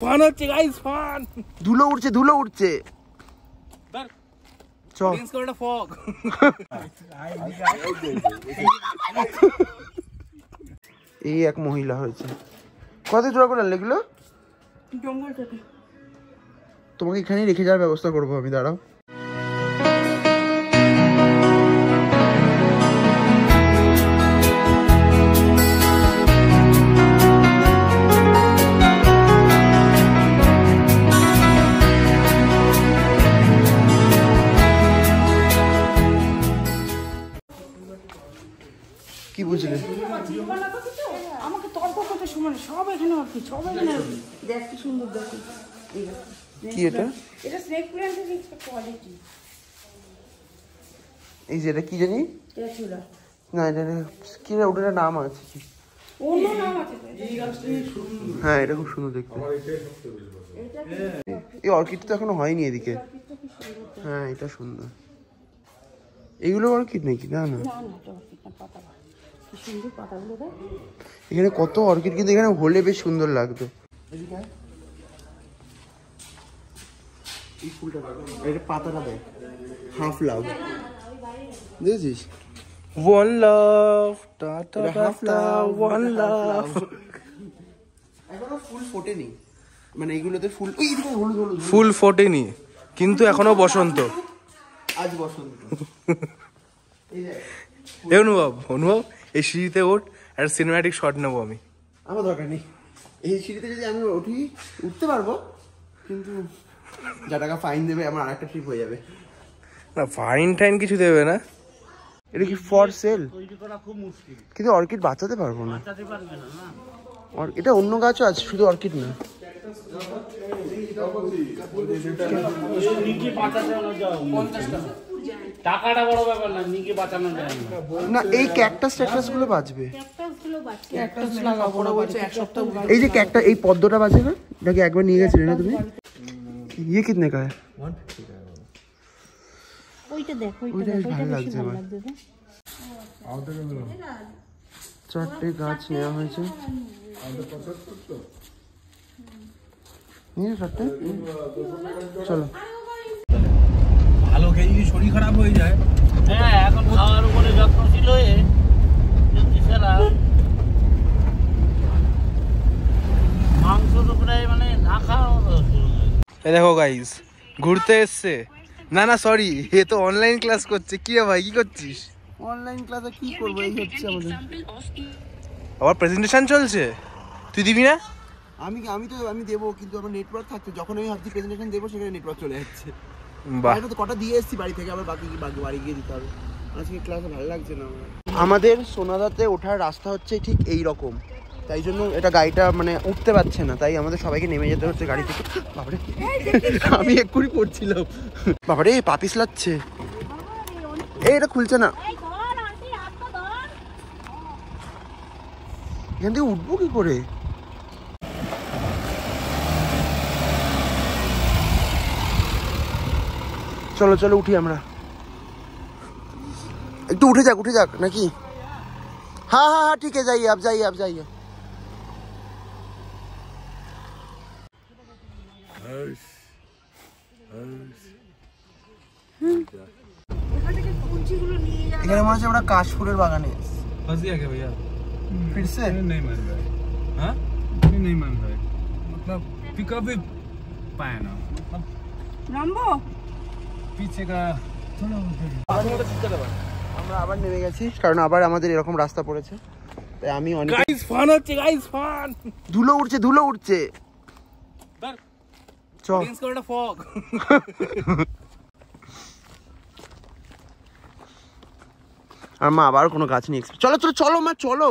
Fun হচ্ছে guys, fun. ধুলো উঠছে, ধুলো উঠছে। চল একটা ফগ। এই এক মহিলা হয়েছে। কত জোড়া করে লেগলো? জঙ্গল থেকে। তোমাকে এখানেই রেখে যাওয়ার ব্যবস্থা করবো আমি, দাঁড়াও। কি বুঝলে? আমাকে তর্ক করতে সময় নেই, সব এখানে অর্কিড, সব এখানে অর্কিড। দেখ কি সুন্দর, দেখো কি এটা? এটা স্নেক প্ল্যান্টের কোয়ালিটি। এই যে এটা কি জানি? ক্যাচুলা। না এটা কি রে, ওটার নাম আছে কি? অন্য নাম আছে। হ্যাঁ এটা খুব সুন্দর দেখতে। এই অর্কিড তো এখনো হয়নি এদিকে। হ্যাঁ এটা সুন্দর। এগুলো অর্কিড নাকি? না না, এখানে কত অর্কিড, কিন্তু এখানে হলে বেশ সুন্দর লাগতো। এই ফুলটা এটা পাতাটা দেখ, হাফ লাভ, দেখেছিস? One love, tata tata, one love. এখনো ফুল ফোটেনি, মানে এইগুলোতে ফুল, ওই হলুদ হলুদ ফুল ফোটেনি কিন্তু এখনো বসন্ত। আজ বসন্ত। এই অনুভব, এই সিঁড়িতে ওঠ, একটা সিনেম্যাটিক শট নেবো আমি। আমার দরকার নেই, এই সিঁড়িতে যদি আমি উঠতে পারবো, কিন্তু যা টাকা ফাইন দেবে আমার আরেকটা ট্রিপ হয়ে যাবে। না ফাইন টাইন কিছু দেবে না। এটা কি ফর সেল? তৈরি করা খুব মুশকিল। কিন্তু অর্কিড বাঁচাতে পারবো না। বাঁচাতে পারবে না, না। এটা অন্য গাছও আছে, শুধু অর্কিড না। নিজে বাঁচাতে যাও 50 টাকা। টাকাটা বড় ব্যাপার না, নিজে বাঁচানো যায় না। এই ক্যাকটাস গুলো বাঁচবে। ক্যাকটাস লাগাবো, ওরা বলছে এক সপ্তাহ। এই যে ক্যাকটা, এই পদ্মটা বাঁচে না? নাকি একবার নিয়ে গেছিলে না তুমি? ये कितने का है? 150 का। ওইটা দেখো, ওইটা ভালো লাগছে আমার। চারটে গাছ নেওয়া হয়েছে। নিয়ে চারটে, চলো। ভালো খেয়ে যদি শরীর খারাপ হয়ে যায়। হ্যাঁ, এখন খাওয়ার উপরে যত্নশীল হয়ে যদি সেরা মাংস তো প্রায় মানে না খাওয়া শুরু হয়ে। এই দেখো গাইস, ঘুরতে এসছে। না না সরি, এ তো অনলাইন ক্লাস করছে। কি রে ভাই, কি করছিস? অনলাইন ক্লাসে কি করবো, এই হচ্ছে আমাদের। আবার প্রেজেন্টেশন চলছে, তুই দিবি না? আমি দেবো, কিন্তু আমার নেটওয়ার্ক থাকছে। যখন আমি ভাবছি প্রেজেন্টেশন দেবো, সেখানে নেটওয়ার্ক চলে যাচ্ছে। বাহ, তো কটা দিয়ে এসেছি বাড়ি থেকে, আবার বাকি বাড়ি গিয়ে দিতে হবে। আজকে ক্লাসে ভালো লাগছে না আমার। আমাদের সোনাদাতে ওঠার রাস্তা হচ্ছে ঠিক এই রকম, তাই জন্য এটা গাড়িটা মানে উঠতে পারছে না, তাই আমাদের সবাইকে নেমে যেতে হচ্ছে গাড়ি থেকে। বাবারে, আমি এক্ষুনি পড়ছিলাম। বাবারে পা পিছলাচ্ছে। এটা খুলছে না। এখান থেকে উঠবো কি করে? চলো চলো উঠি আমরা। একটু উঠে যাক নাকি? হ্যাঁ হ্যাঁ হ্যাঁ, ঠিক আছে, যাইয়ে আপ যাইয়ে। এখানে মনে হচ্ছে আমরা কাশফুলের বাগানে। फंस गया क्या भैया? फिर से नहीं मान रहा है। हाँ नहीं मान रहा है, मतलब पिकअप भी पाया ना, मतलब নামবো पीछे का আমরা আবার নেমে গেছি, কারণ আবার আমাদের এরকম রাস্তা পড়েছে। তাই আমি অনেক गाइस फान হচ্ছে, गाइस ফান। ধুলো উঠছে। চল অডিয়েন্স করে একটা ফগ। আর মা আবার কোনো গাছ নিয়ে চলো মা, চলো,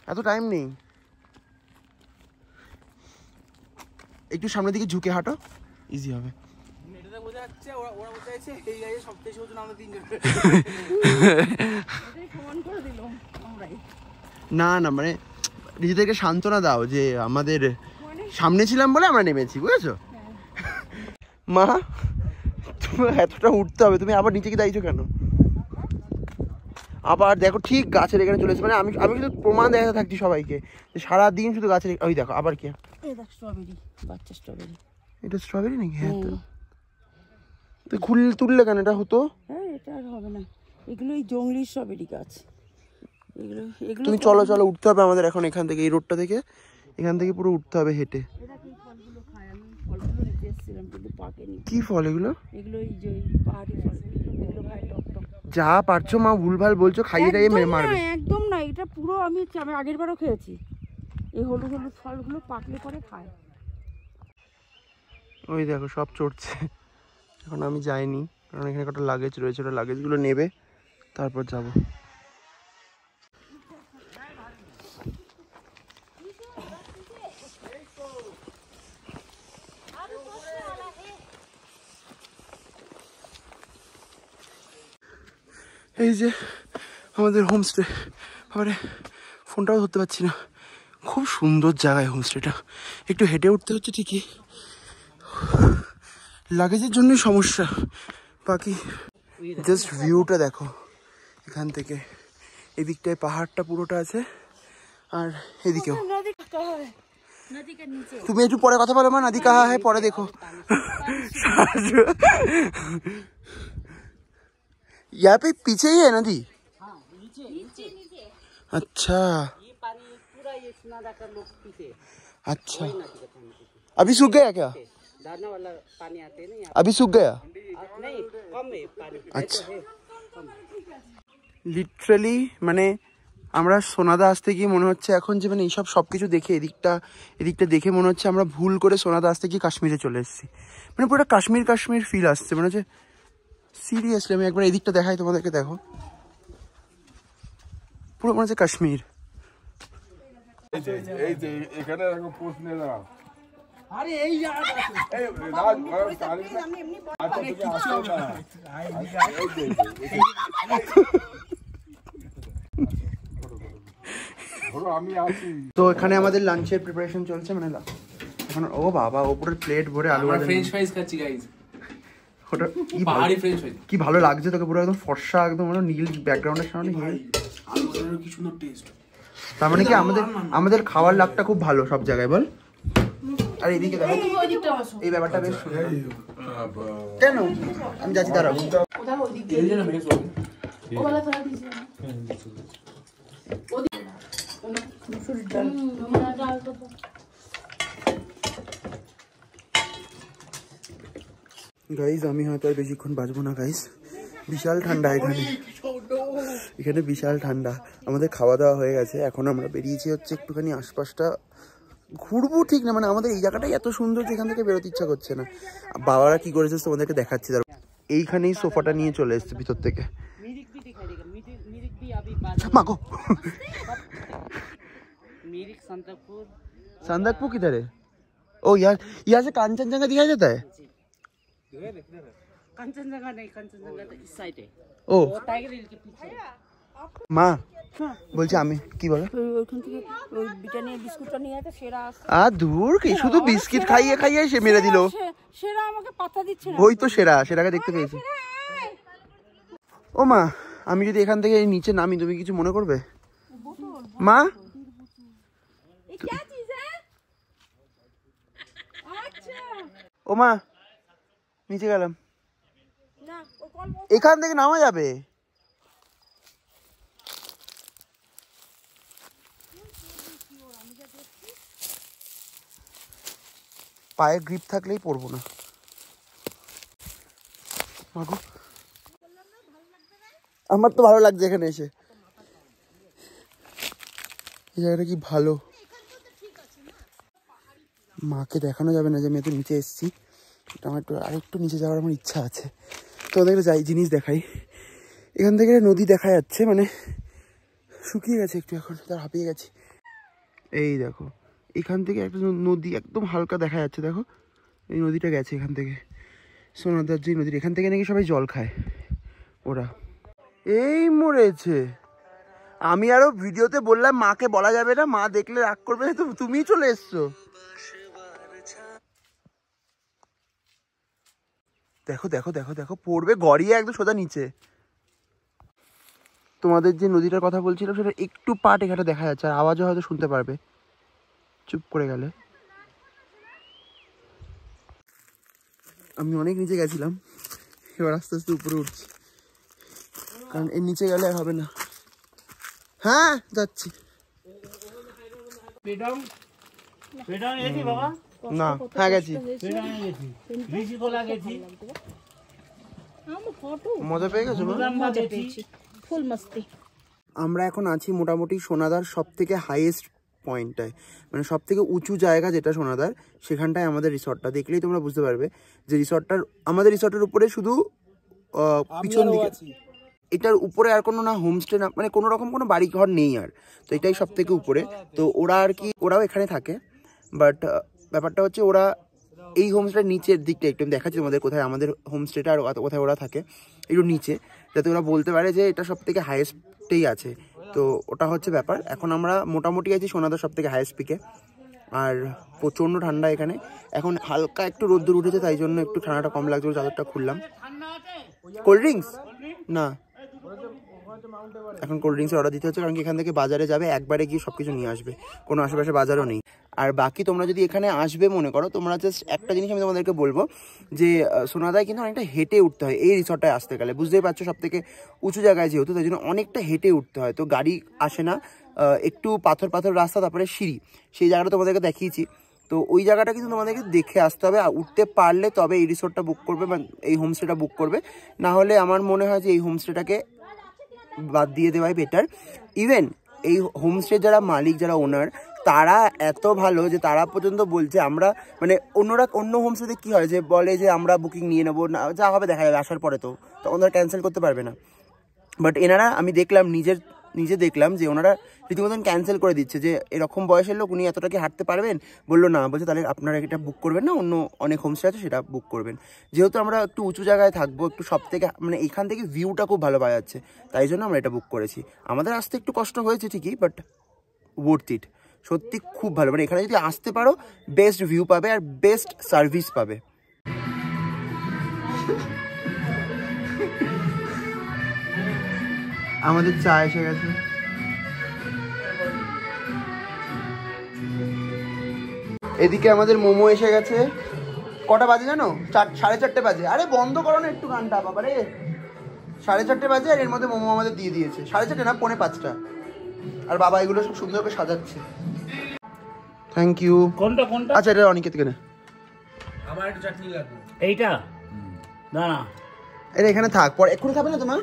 এত টাইম নেই। একটু সামনের দিকে ঝুঁকে হাঁটো, ইজি হবে। এটা বোঝা যাচ্ছে ওরা বোঝা যাচ্ছে এই গায়ে সবথেকে ছোট আমরা তিনজন। ফোন করে দিল আমরাই। না মানে নিজেদেরকে সান্ত্বনা দাও যে আমাদের সামনে ছিলাম বলে আমরা নেমেছি, বুঝেছো? মা তোমার এতটা উঠতে হবে, তুমি আবার নিচে কি দাঁড়িয়েছো কেন? আবার দেখো ঠিক গাছের এখানে চলেছে, মানে আমি শুধু প্রমাণ দেখাতে থাকছি সবাইকে যে সারাদিন শুধু গাছের। ওই দেখো আবার কি এই দেখ স্ট্রবেরি, বাচ্চা স্ট্রবেরি। এটা স্ট্রবেরি নাকি? হ্যাঁ তো। তুই তুললে কেন? এটা হতো। হ্যাঁ এটা আর হবে না, এগুলো এই জংলি স্ট্রবেরি গাছ। এগুলো এগুলো তুমি চলো চলো, উঠতে হবে আমাদের এখন এখান থেকে, এই রোডটা থেকে, এখান থেকে পুরো উঠতে হবে হেঁটে। এরা কি ফলগুলো খায়? আমি ফলগুলো নিতে এসেছিলাম কিন্তু পাকেনি। কি ফল এগুলো? এগুলো এই যে পাহাড়ি ফল, এগুলো খায় টক টক। যা পারছো মা, ভুলভাল বলছো, খাইয়ে টাইয়ে মারবে। একদম না, এটা পুরো আমি আগের বারও খেয়েছি। এই হলুদ হলুদ ফলগুলো পাকলে পরে খায়। ওই দেখো সব চড়ছে। এখন আমি যাইনি, কারণ এখানে কটা লাগেজ রয়েছে, ওটা লাগেজগুলো নেবে তারপর যাব। এই যে আমাদের হোমস্টে, আরে ফোনটাও ধরতে পারছি না। খুব সুন্দর জায়গায় হোমস্টেটা, একটু হেঁটে উঠতে হচ্ছে ঠিকই, লাগেজের জন্যই সমস্যা, বাকি জাস্ট ভিউটা দেখো এখান থেকে। এদিকটায় পাহাড়টা পুরোটা আছে, আর এদিকেও। তুমি একটু পরে কথা বলো মা, নদী কাহা হ্যাঁ পরে দেখো। यहाँ पे पीछे ही है नदी? अच्छा अच्छा, अभी सूख गया क्या? वाला पानी आते हैं ना, अभी सूख गया? नहीं कम है पानी। अच्छा, লিটারালি মানে আমরা সোনাদা আসতে গিয়ে মনে হচ্ছে এখন যে মানে এইসব সব কিছু দেখে এদিকটা দেখে মনে হচ্ছে আমরা ভুল করে সোনাদা আসতে গিয়ে কাশ্মীরে চলে এসেছি। মানে পুরো কাশ্মীর ফিল আসছে, মনে হচ্ছে সিরিয়াসলি। আমি একবার এদিকটা দেখাই তোমাদেরকে, দেখো পুরো মনে হচ্ছে কাশ্মীর। এখানে প্রশ্ন আরে এই তো এখানে আমাদের লাঞ্চের প্রিপারেশন চলছে, মানে এখন ও বাবা ওপরের প্লেট ভরে আলু ভাজা, ফ্রেঞ্চ ফ্রাইজ খাচ্ছি গাইস। ওটা পাহাড়ি ফ্রেঞ্চ ফ্রাইজ, কি ভালো লাগছে তোকে, পুরো একদম ফর্সা, একদম নীল ব্যাকগ্রাউন্ডের সামনে। আলু ভাজার কি সুন্দর টেস্ট। তার মানে কি আমাদের খাওয়ার লাভটা খুব ভালো সব জায়গায়, বল। আর এইদিকে দেখো এই ব্যাপারটা বেশ সুন্দর। কেন আমি যাচ্ছি, দাঁড়াও। গাইজ আমি হয়তো আর বেশিক্ষণ বাঁচবো না গাইজ, বিশাল ঠান্ডা এখানে বিশাল ঠান্ডা। আমাদের খাওয়া দাওয়া হয়ে গেছে, এখন আমরা বেরিয়েছি হচ্ছে একটুখানি আশপাশটা ঘুরবো, ঠিক না মানে আমাদের এই জায়গাটাই এত সুন্দর যে এখান থেকে বেরোতে ইচ্ছা করছে না। বাবারা কি করেছে তোমাদেরকে দেখাচ্ছি, এইখানেই সোফাটা নিয়ে চলে এসছে ভিতর থেকে। মাগো संदकपू किधर है? ओ यार यहाँ से कांचनजंगा दिखाई देता है? कंचनजंगा नहीं, कंचनजंगा तो इस साइड है। ओ वो टाइगर हिल के पीछे। মা বলছি আমি কি বলো, ওইখান থেকে ওই ব্রিটানিয়া বিস্কুটটা নিয়ে আছে, সেরা দূর কি শুধু বিস্কিট খাইয়ে খাইয়ে সে মেরে দিল। সেরা আমাকে পাতা দিচ্ছে না। ওই তো সেরাকে দেখতে পেয়েছি। ও মা আমি যদি এখান থেকে নিচে নামি তুমি কিছু মনে করবে মা? ও মা নিচে গেলাম, এখান থেকে নামা যাবে? পায়ে গ্রিপ থাকলেই পড়বো না। আমার তো ভালো লাগছে এখানে এসে, এই জায়গাটা কি ভালো। মাকে দেখানো যাবে না যে আমি এত নিচে এসেছি, আমার একটু আরেকটু নিচে যাওয়ার আমার ইচ্ছা আছে। তো ওদেরকে যাই জিনিস দেখাই। এখান থেকে নদী দেখা যাচ্ছে, মানে শুকিয়ে গেছে একটু, এখন তার হাঁপিয়ে গেছি। এই দেখো এখান থেকে একটা নদী একদম হালকা দেখা যাচ্ছে, দেখো এই নদীটা গেছে এখান থেকে, সোনাদার যে নদীর এখান থেকে নাকি সবাই জল খায় ওরা। এই মরেছে, আমি আরো ভিডিওতে বললাম মাকে বলা যাবে না, মা দেখলে রাগ করবে, তো তুমিই চলে এসছো। দেখো দেখো দেখো দেখো পড়বে গড়িয়ে একদম সোজা নিচে। তোমাদের যে নদীটার কথা বলছিলাম সেটা একটু পাট এখানে দেখা যাচ্ছে, আর আওয়াজও হয়তো শুনতে পারবে চুপ করে গেলে। আমি অনেক নিচে গেছিলাম, এবার আস্তে আস্তে উপরে উঠছি, কারণ এর নিচে গেলে আর হবে না। হ্যাঁ যাচ্ছি। না হ্যাঁ গেছি, মজা পেয়ে গেছো? ফুল মস্তি। আমরা এখন আছি মোটামুটি সোনাদার সব থেকে হাইয়েস্ট পয়েন্টটায়, মানে সব থেকে উঁচু জায়গা যেটা সোনাদার, সেখানটায় আমাদের রিসর্টটা। দেখলেই তোমরা বুঝতে পারবে যে আমাদের রিসর্টের উপরে শুধু পিছন দিকে, এটার উপরে আর কোনো না হোমস্টে না, মানে কোনো রকম কোনো বাড়ি ঘর নেই আর, তো এটাই সব থেকে উপরে। তো ওরা আর কি, ওরাও এখানে থাকে, বাট ব্যাপারটা হচ্ছে ওরা এই হোমস্টের নিচের দিকটা একটু দেখাচ্ছি তোমাদের, কোথায় আমাদের হোমস্টেটা আর কোথায় ওরা থাকে, একটু নিচে, যাতে ওরা বলতে পারে যে এটা সব থেকে হাইয়েস্টেই আছে। তো ওটা হচ্ছে ব্যাপার। এখন আমরা মোটামুটি আছি সোনাদার সব থেকে হাইয়েস্ট পিকে, আর প্রচণ্ড ঠান্ডা এখানে। এখন হালকা একটু রোদ্দুর উঠেছে, তাই জন্য একটু ঠান্ডাটা কম লাগছিল, চাদরটা খুললাম। কোল্ড ড্রিঙ্কস না, এখন কোল্ড ড্রিঙ্কসের অর্ডার দিতে হচ্ছে, কারণ কি এখান থেকে বাজারে যাবে, একবারে গিয়ে সব কিছু নিয়ে আসবে, কোনো আশেপাশে বাজারও নেই। আর বাকি তোমরা যদি এখানে আসবে মনে করো, তোমরা জাস্ট একটা জিনিস আমি তোমাদেরকে বলবো যে সোনাদায় কিন্তু অনেকটা হেঁটে উঠতে হয় এই রিসর্টটায় আসতে গেলে, বুঝতেই পারছো সব থেকে উঁচু জায়গায় যেহেতু, তাই জন্য অনেকটা হেঁটে উঠতে হয়, তো গাড়ি আসে না, একটু পাথর পাথর রাস্তা, তারপরে সিঁড়ি, সেই জায়গাটা তোমাদেরকে দেখিয়েছি। তো ওই জায়গাটা কিন্তু তোমাদেরকে দেখে আসতে হবে, আর উঠতে পারলে তবে এই রিসর্টটা বুক করবে বা এই হোমস্টেটা বুক করবে, না হলে আমার মনে হয় যে এই হোমস্টেটাকে বাদ দিয়ে দেওয়াই বেটার। ইভেন এই হোমস্টে যারা মালিক, যারা ওনার, তারা এত ভালো যে তারা পর্যন্ত বলছে আমরা, মানে অন্য হোমস্টেতে কী হয় যে বলে যে আমরা বুকিং নিয়ে নেবো না, যা হবে দেখা যাবে, আসার পরে তো তখন তারা ক্যান্সেল করতে পারবে না। বাট এনারা, আমি দেখলাম নিজে দেখলাম যে ওনারা রীতিমতন ক্যান্সেল করে দিচ্ছে, যে এরকম বয়সের লোক, উনি এতটা কি হাঁটতে পারবেন? বললো না, বলছে তাহলে আপনারা এটা বুক করবেন না, অন্য অনেক হোমস্টে আছে সেটা বুক করবেন। যেহেতু আমরা একটু উঁচু জায়গায় থাকবো, একটু সব থেকে মানে এখান থেকে ভিউটা খুব ভালো পাওয়া যাচ্ছে, তাই জন্য আমরা এটা বুক করেছি। আমাদের আসতে একটু কষ্ট হয়েছে ঠিকই, বাট ওয়ার্থ ইট, সত্যি খুব ভালো। মানে এখানে যদি আসতে পারো, বেস্ট ভিউ পাবে আর বেস্ট সার্ভিস পাবে। আমাদের চা এসে গেছে। এদিকে আমাদের মোমো এসে গেছে। কটা বাজে জানো? 4:30 বাজে। আরে বন্ধ করো না একটু গানটা বাবা রে। 4:30 বাজে, আর এর মধ্যে মোমো আমাদের দিয়ে দিয়েছে। 4:30 না, 4:45। আর বাবা এগুলো সব সুন্দর করে সাজাচ্ছে। Thank you. কোনটা? আচ্ছা, এটা অনেকের থেকে না। আমার একটু চাটনি লাগবে। এইটা না, এটা এখানে থাক, পরে এক্ষুনি খাবে না তোমার?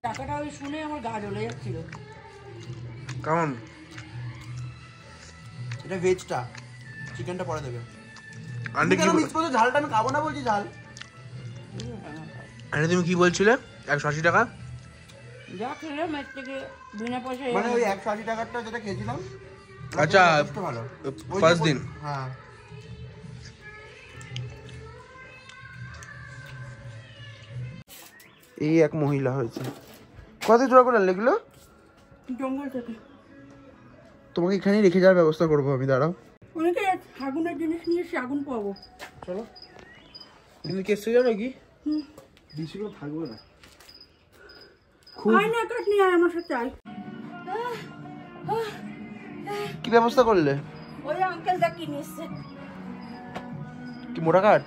টাকাটা ওই শুনে আমার গা জ্বলে যাচ্ছিল। কেমন? এটা ভেজটা, চিকেনটা পরে দেবে। আন্টি কি মিক্স করছো? ঝালটা আমি খাবো না বলছি, ঝাল। আরে তুমি কি বলছিলে? 180 টাকা যা খেলাম এর থেকে বিনা পয়সা, মানে ওই 180 টাকাটা যেটা খেয়েছিলাম। আচ্ছা, ভালো ফার্স্ট দিন। হ্যাঁ, এই এক মহিলা হয়েছে। কত জোড়া করে এগুলো? জঙ্গল থেকে। তোমাকে এখানেই রেখে যাওয়ার ব্যবস্থা করবো আমি, দাঁড়াও। অনেকে আগুনের জিনিস নিয়ে এসে আগুন পাবো। চলো। কিন্তু কেসে জানো কি বেশিগুলো থাকবে না। আয়না কাট নিয়ে আয় আমার সাথে, আয়। কি ব্যবস্থা করলে? ওই আঙ্কেল দা কি নিচ্ছে? কি মোটা কাঠ?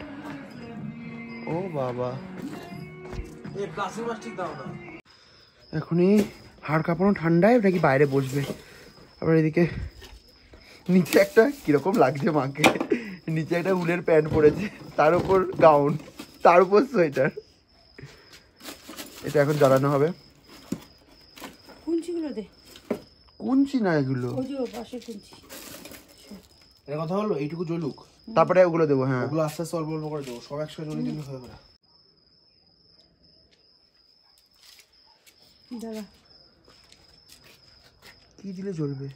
ও বাবা, এই প্লাস্টিক মাস্টিক দাও না। এখনই হাড় কাঁপানো ঠান্ডায় ওটা কি বাইরে বসবে। আবার এদিকে নিচে একটা কিরকম লাগছে মাকে, নিচে একটা উলের প্যান্ট পরেছে, তার উপর গাউন, তার উপর সোয়েটার। এটা এখন জ্বালানো হবে। কুঞ্চিগুলো দে। কুঞ্চি না এগুলো, ওই যে পাশে কুঞ্চি। এটা কথা হলো এইটুকু জ্বলুক, তারপরে ওগুলো দেবো। হ্যাঁ, ওগুলো আস্তে আস্তে অল্প অল্প করে দেবো, সব একসাথে জ্বলে কিন্তু হবে না। দাদা কি দিলে জ্বলবে?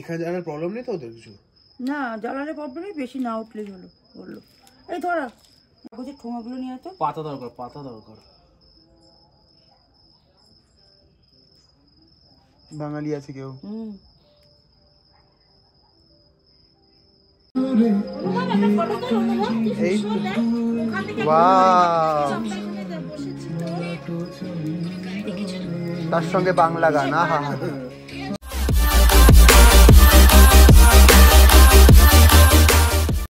এখানে জানার প্রবলেম নেই তো ওদের কিছু? না, জ্বালালে প্রবলেম নেই, বেশি না উঠলেই হলো বললো। এই ধরা কাগজের ঠোঙাগুলো নিয়ে তো। পাতা দরকার। বাঙালি আছে কেউ? এই তার সঙ্গে বাংলা গান, আহা।